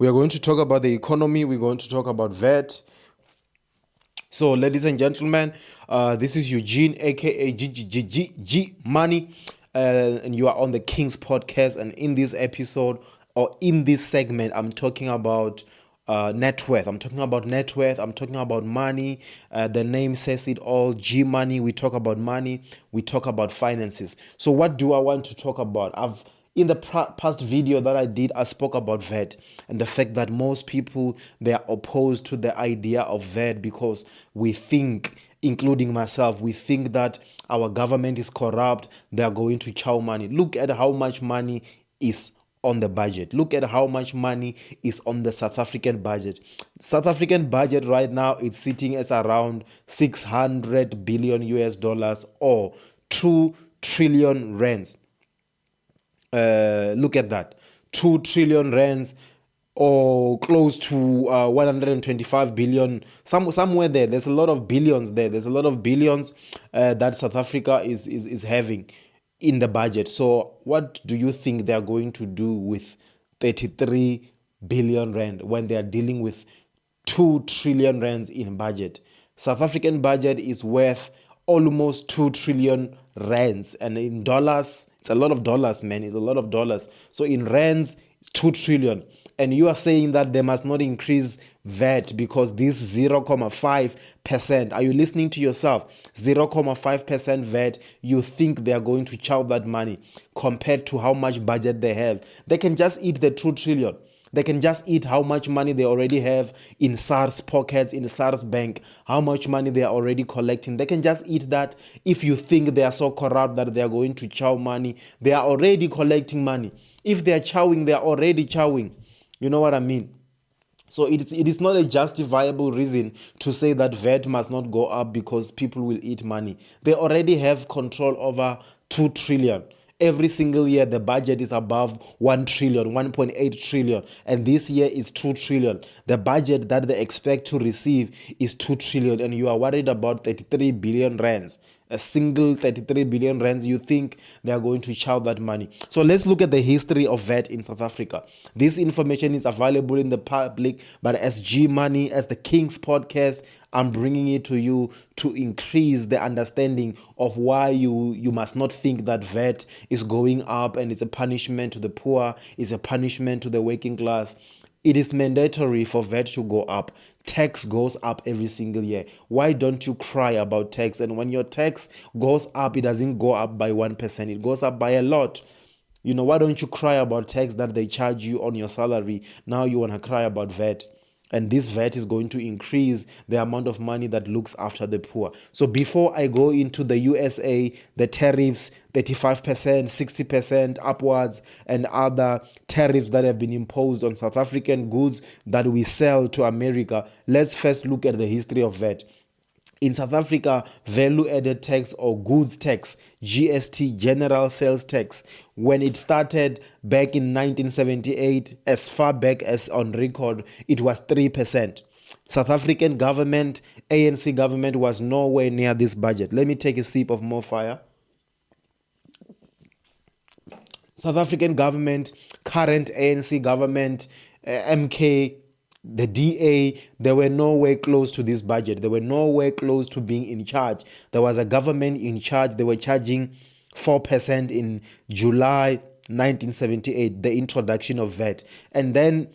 We are going to talk about the economy. We're going to talk about VAT. So, ladies and gentlemen, this is Eugene, aka G Money, and you are on the King's Podcast. And in this episode, or in this segment, I'm talking about net worth. I'm talking about net worth. I'm talking about money. The name says it all. G Money. We talk about money. We talk about finances. So, what do I want to talk about? In the past video that I did, I spoke about VAT and the fact that most people, they are opposed to the idea of VAT because we think, including myself, we think that our government is corrupt. They are going to chow money. Look at how much money is on the budget. Look at how much money is on the South African budget. South African budget right now, it's sitting at around 600 billion US dollars or 2 trillion rands. Look at that, 2 trillion rands or close to 125 billion, somewhere there. There's a lot of billions there. There's a lot of billions that South Africa is having in the budget. So what do you think they're going to do with 33 billion rand when they are dealing with 2 trillion rands in budget? South African budget is worth almost 2 trillion rands, and in dollars, it's a lot of dollars, man. It's a lot of dollars. So in rands, 2 trillion. And you are saying that they must not increase VAT because this 0.5%, are you listening to yourself? 0.5% VAT, you think they are going to chow that money compared to how much budget they have. They can just eat the 2 trillion. They can just eat how much money they already have in SARS pockets, in SARS bank, how much money they are already collecting. They can just eat that. If you think they are so corrupt that they are going to chow money, they are already collecting money. If they are chowing, they are already chowing. You know what I mean? So it is not a justifiable reason to say that VAT must not go up because people will eat money. They already have control over 2 trillion. Every single year, the budget is above 1 trillion, 1.8 trillion. And this year is 2 trillion. The budget that they expect to receive is 2 trillion. And you are worried about 33 billion rands. A single 33 billion rands, you think they are going to chow that money. So let's look at the history of VAT in South Africa. This information is available in the public, but as G Money, as the King's Podcast, I'm bringing it to you to increase the understanding of why you must not think that VAT is going up and it's a punishment to the poor, it's a punishment to the working class. It is mandatory for VAT to go up. Tax goes up every single year. Why don't you cry about tax? And when your tax goes up, it doesn't go up by 1%. It goes up by a lot. You know, why don't you cry about tax that they charge you on your salary? Now you want to cry about VAT. And this VAT is going to increase the amount of money that looks after the poor. So before I go into the USA, the tariffs, 35%, 60% upwards, and other tariffs that have been imposed on South African goods that we sell to America, let's first look at the history of VAT. In South Africa, value-added tax or goods tax, GST, general sales tax, when it started back in 1978, as far back as on record, it was 3%. South African government, ANC government, was nowhere near this budget. Let me take a sip of more fire. South African government, current ANC government, MK, the DA, they were nowhere close to this budget. They were nowhere close to being in charge. There was a government in charge. They were charging 4% in July 1978, the introduction of VAT. And then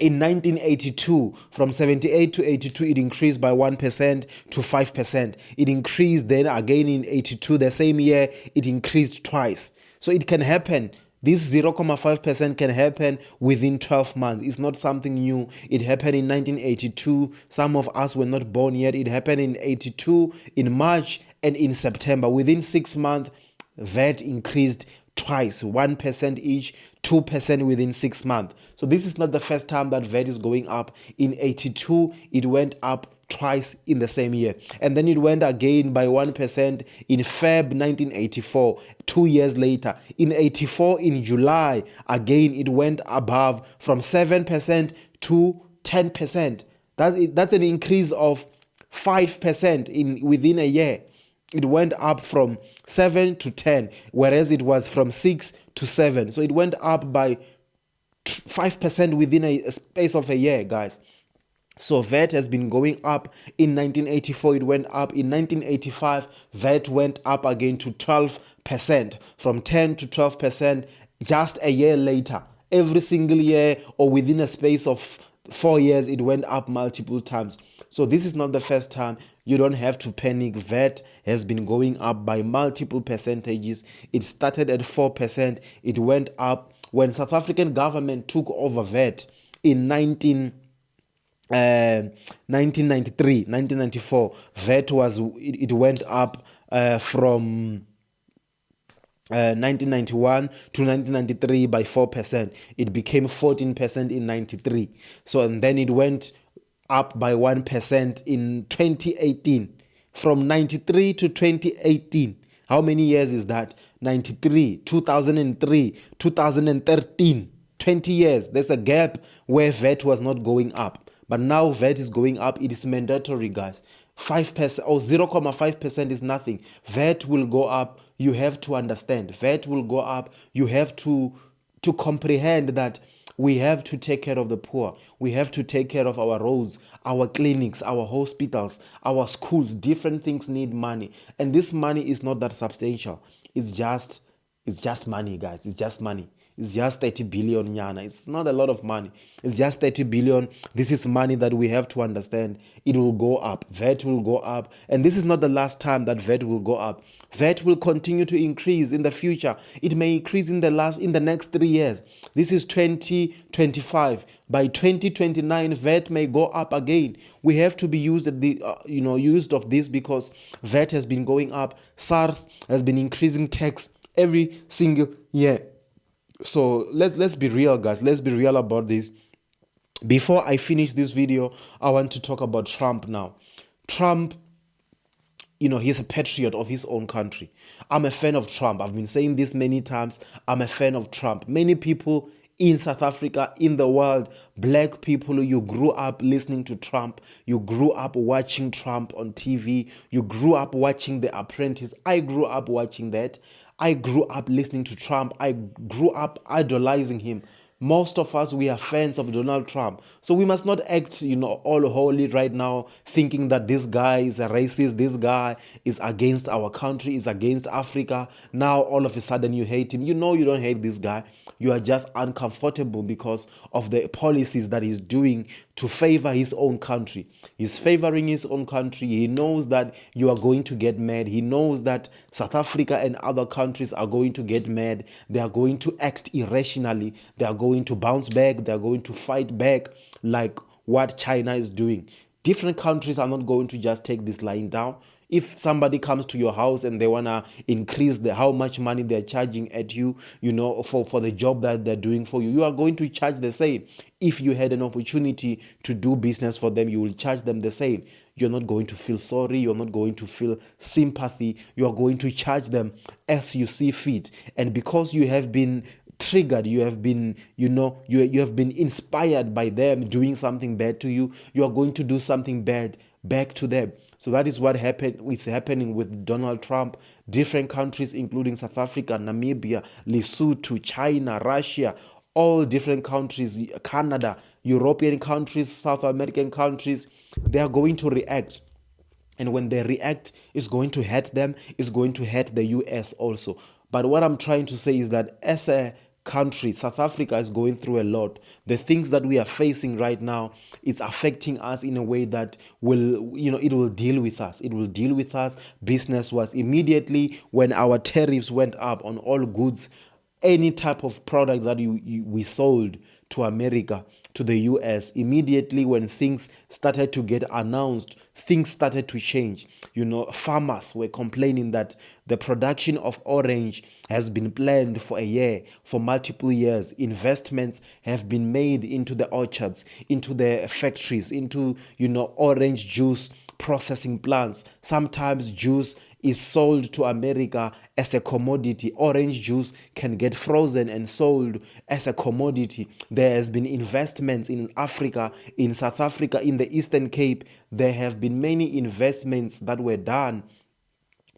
in 1982, from 78 to 82, it increased by 1% to 5%. It increased then again in 82, the same year, it increased twice. So it can happen. This 0.5% can happen within 12 months. It's not something new. It happened in 1982. Some of us were not born yet. It happened in 82, in March, and in September. Within 6 months, VAT increased twice, 1% each, 2% within 6 months. So this is not the first time that VAT is going up. In 82, it went up twice in the same year. And then it went again by 1% in Feb 1984, 2 years later. In 84, in July, again, it went above from 7% to 10%. That's an increase of 5% within a year. It went up from 7 to 10, whereas it was from 6 to 7. So it went up by 5% within a space of a year, guys. So VAT has been going up. In 1984, it went up. In 1985, VAT went up again to 12%, from 10 to 12% just a year later. Every single year, or within a space of 4 years, it went up multiple times. So this is not the first time. You don't have to panic. VAT has been going up by multiple percentages. It started at 4%. It went up when South African government took over VAT in 1993, 1994. VAT it went up from 1991 to 1993 by 4%. It became 14% in 93. So, and then it went up by 1% in 2018. From 93 to 2018. How many years is that? 93, 2003, 2013. 20 years. There's a gap where VAT was not going up. But now VAT is going up. It is mandatory, guys. 5% or 0.5% is nothing. VAT will go up. You have to understand. VAT will go up. You have to comprehend that we have to take care of the poor. We have to take care of our roads, our clinics, our hospitals, our schools. Different things need money. And this money is not that substantial. It's just money, guys. It's just money. It's just 30 billion yana. It's not a lot of money. It's just 30 billion. This is money that we have to understand. It will go up. VAT will go up. And this is not the last time that VAT will go up. VAT will continue to increase in the future. It may increase in the next 3 years. This is 2025. By 2029, VAT may go up again. We have to be used of this, because VAT has been going up. SARS has been increasing tax every single year. So let's be real, guys. Let's be real about this. Before I finish this video, I want to talk about Trump now. Trump, he's a patriot of his own country. I'm a fan of Trump. I've been saying this many times. I'm a fan of Trump. Many people in South Africa, in the world, black people, you grew up listening to Trump. You grew up watching Trump on TV. You grew up watching The Apprentice. I grew up watching that. I grew up listening to Trump. I grew up idolizing him. Most of us, we are fans of Donald Trump. So we must not act, all holy right now, thinking that this guy is a racist, this guy is against our country, is against Africa. Now, all of a sudden, you hate him. You don't hate this guy. You are just uncomfortable because of the policies that he's doing to favor his own country. He's favoring his own country. He knows that you are going to get mad. He knows that South Africa and other countries are going to get mad. They are going to act irrationally. They are going to bounce back. They are going to fight back like what China is doing. Different countries are not going to just take this line down. If somebody comes to your house and they want to increase how much money they're charging at you, for the job that they're doing for you, you are going to charge the same. If you had an opportunity to do business for them, you will charge them the same. You're not going to feel sorry. You're not going to feel sympathy. You are going to charge them as you see fit. And because you have been triggered, you have been, you have been inspired by them doing something bad to you, you are going to do something bad back to them. So that is what is happening with Donald Trump. Different countries, including South Africa, Namibia, Lesotho, China, Russia, all different countries, Canada, European countries, South American countries, they are going to react. And when they react, it's going to hurt them. It's going to hurt the US also. But what I'm trying to say is that as a country, South Africa is going through a lot. The things that we are facing right now is affecting us in a way that it will deal with us. It will deal with us. Business was immediately when our tariffs went up on all goods, any type of product that we sold to America, to the US, immediately when things started to get announced, things started to change. Farmers were complaining that the production of orange has been planned for a year, for multiple years. Investments have been made into the orchards, into the factories, into, orange juice processing plants. Sometimes juice is sold to America as a commodity. Orange juice can get frozen and sold as a commodity. There has been investments in Africa, in South Africa, in the Eastern Cape. There have been many investments that were done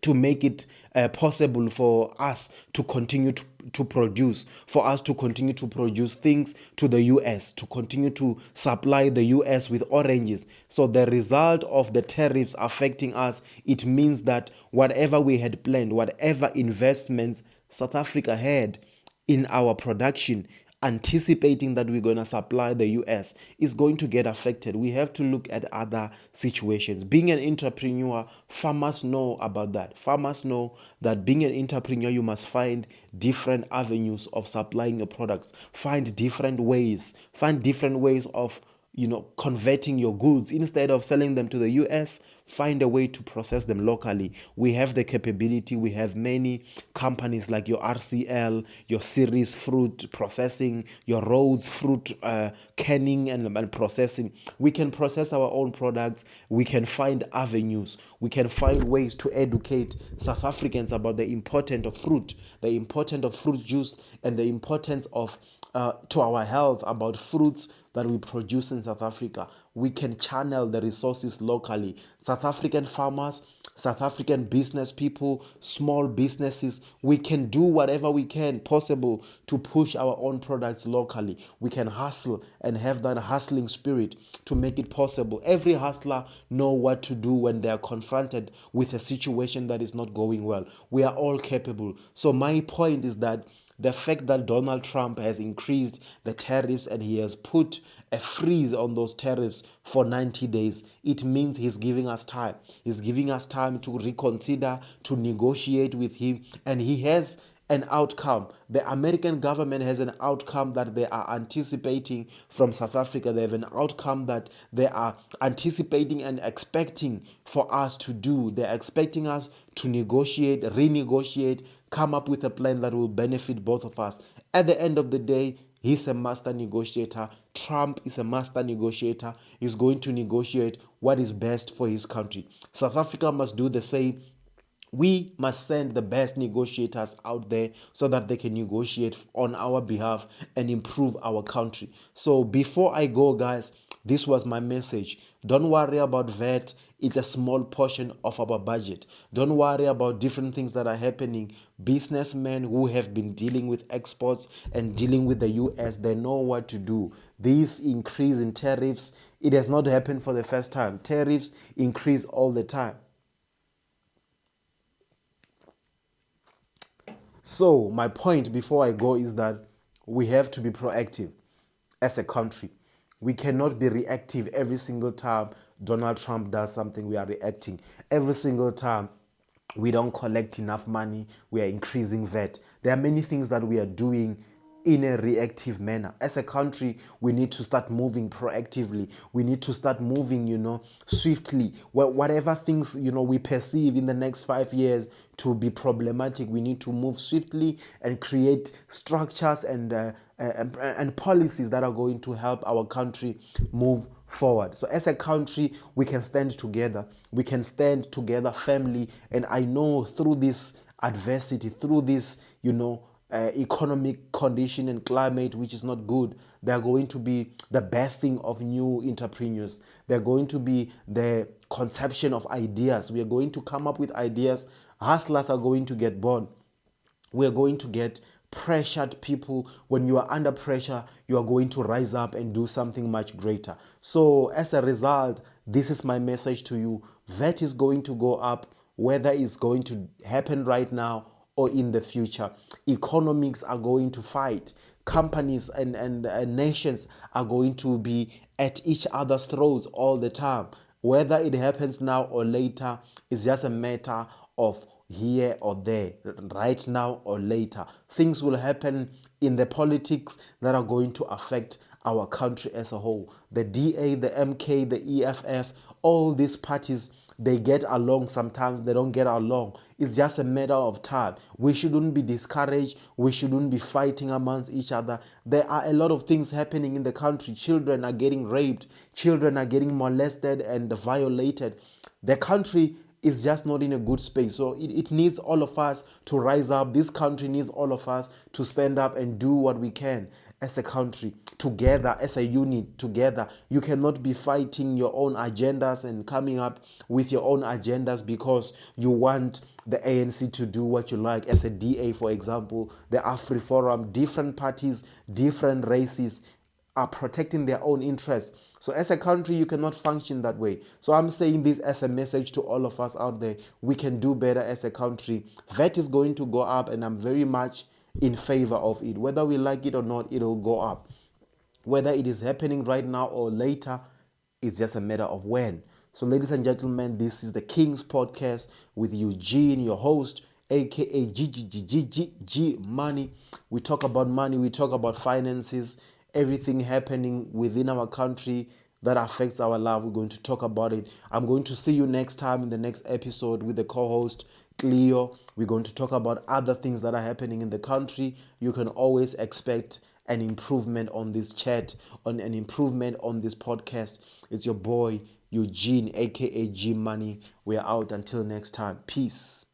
to make it possible for us to continue to produce, for us to continue to produce things to the US, to continue to supply the US with oranges. So the result of the tariffs affecting us, it means that whatever we had planned, whatever investments South Africa had in our production, anticipating that we're going to supply the US, is going to get affected. We have to look at other situations. Being an entrepreneur, farmers know about that. Farmers know that being an entrepreneur, you must find different avenues of supplying your products, find different ways of converting your goods. Instead of selling them to the US, find a way to process them locally. We have the capability. We have many companies like your RCL, your Series Fruit Processing, your Rhodes Fruit canning and processing. We can process our own products. We can find avenues. We can find ways to educate South Africans about the importance of fruit, the importance of fruit juice, and the importance of to our health about fruits that we produce in South Africa. We can channel the resources locally. South African farmers, South African business people, small businesses, we can do whatever we can possible to push our own products locally. We can hustle and have that hustling spirit to make it possible. Every hustler know what to do when they are confronted with a situation that is not going well. We are all capable. So my point is that the fact that Donald Trump has increased the tariffs and he has put a freeze on those tariffs for 90 days, it means he's giving us time. He's giving us time to reconsider, to negotiate with him, and he has an outcome. The American government has an outcome that they are anticipating from South Africa. They have an outcome that they are anticipating and expecting for us to do. They're expecting us to negotiate, renegotiate, come up with a plan that will benefit both of us. At the end of the day, he's a master negotiator. Trump is a master negotiator. He's going to negotiate what is best for his country. South Africa must do the same. We must send the best negotiators out there so that they can negotiate on our behalf and improve our country. So before I go, guys, this was my message. Don't worry about VAT. It's a small portion of our budget. Don't worry about different things that are happening. Businessmen who have been dealing with exports and dealing with the US, they know what to do. This increase in tariffs, it has not happened for the first time. Tariffs increase all the time. So my point before I go is that we have to be proactive as a country. We cannot be reactive every single time Donald Trump does something. We are reacting. Every single time we don't collect enough money, we are increasing VAT. There are many things that we are doing in a reactive manner. As a country, we need to start moving proactively. We need to start moving, swiftly. Whatever things, we perceive in the next 5 years to be problematic, we need to move swiftly and create structures and policies that are going to help our country move forward. So as a country, we can stand together. We can stand together firmly. And I know through this adversity, through this, economic condition and climate which is not good, they're going to be the birthing of new entrepreneurs. They're going to be the conception of ideas. We are going to come up with ideas. Hustlers are going to get born. We're going to get pressured people. When you are under pressure, you are going to rise up and do something much greater. So as a result, this is my message to you. VAT is going to go up, whether it's going to happen right now or in the future. Economics are going to fight. Companies and nations are going to be at each other's throats all the time. Whether it happens now or later is just a matter of here or there, right now or later. Things will happen in the politics that are going to affect our country as a whole. The DA, the MK, the EFF, all these parties, they get along sometimes, they don't get along. It's just a matter of time. We shouldn't be discouraged. We shouldn't be fighting amongst each other. There are a lot of things happening in the country. Children are getting raped. Children are getting molested and violated. The country is just not in a good space. So it needs all of us to rise up. This country needs all of us to stand up and do what we can. as a country, together, as a unit, together. You cannot be fighting your own agendas and coming up with your own agendas because you want the ANC to do what you like. As a DA, for example, the Afri Forum, different parties, different races are protecting their own interests. So as a country, you cannot function that way. So I'm saying this as a message to all of us out there. We can do better as a country. VAT is going to go up, and I'm very much in favor of it. Whether we like it or not, it'll go up. Whether it is happening right now or later, it's just a matter of when. So, ladies and gentlemen, this is the King's Podcast with Eugene, your host, aka GGGGG Money. We talk about money, we talk about finances, everything happening within our country that affects our life. We're going to talk about it. I'm going to see you next time in the next episode with the co-host Cleo. We're going to talk about other things that are happening in the country. You can always expect an improvement on this chat, on an improvement on this podcast. It's your boy Eugene, aka G Money. We're out until next time. Peace.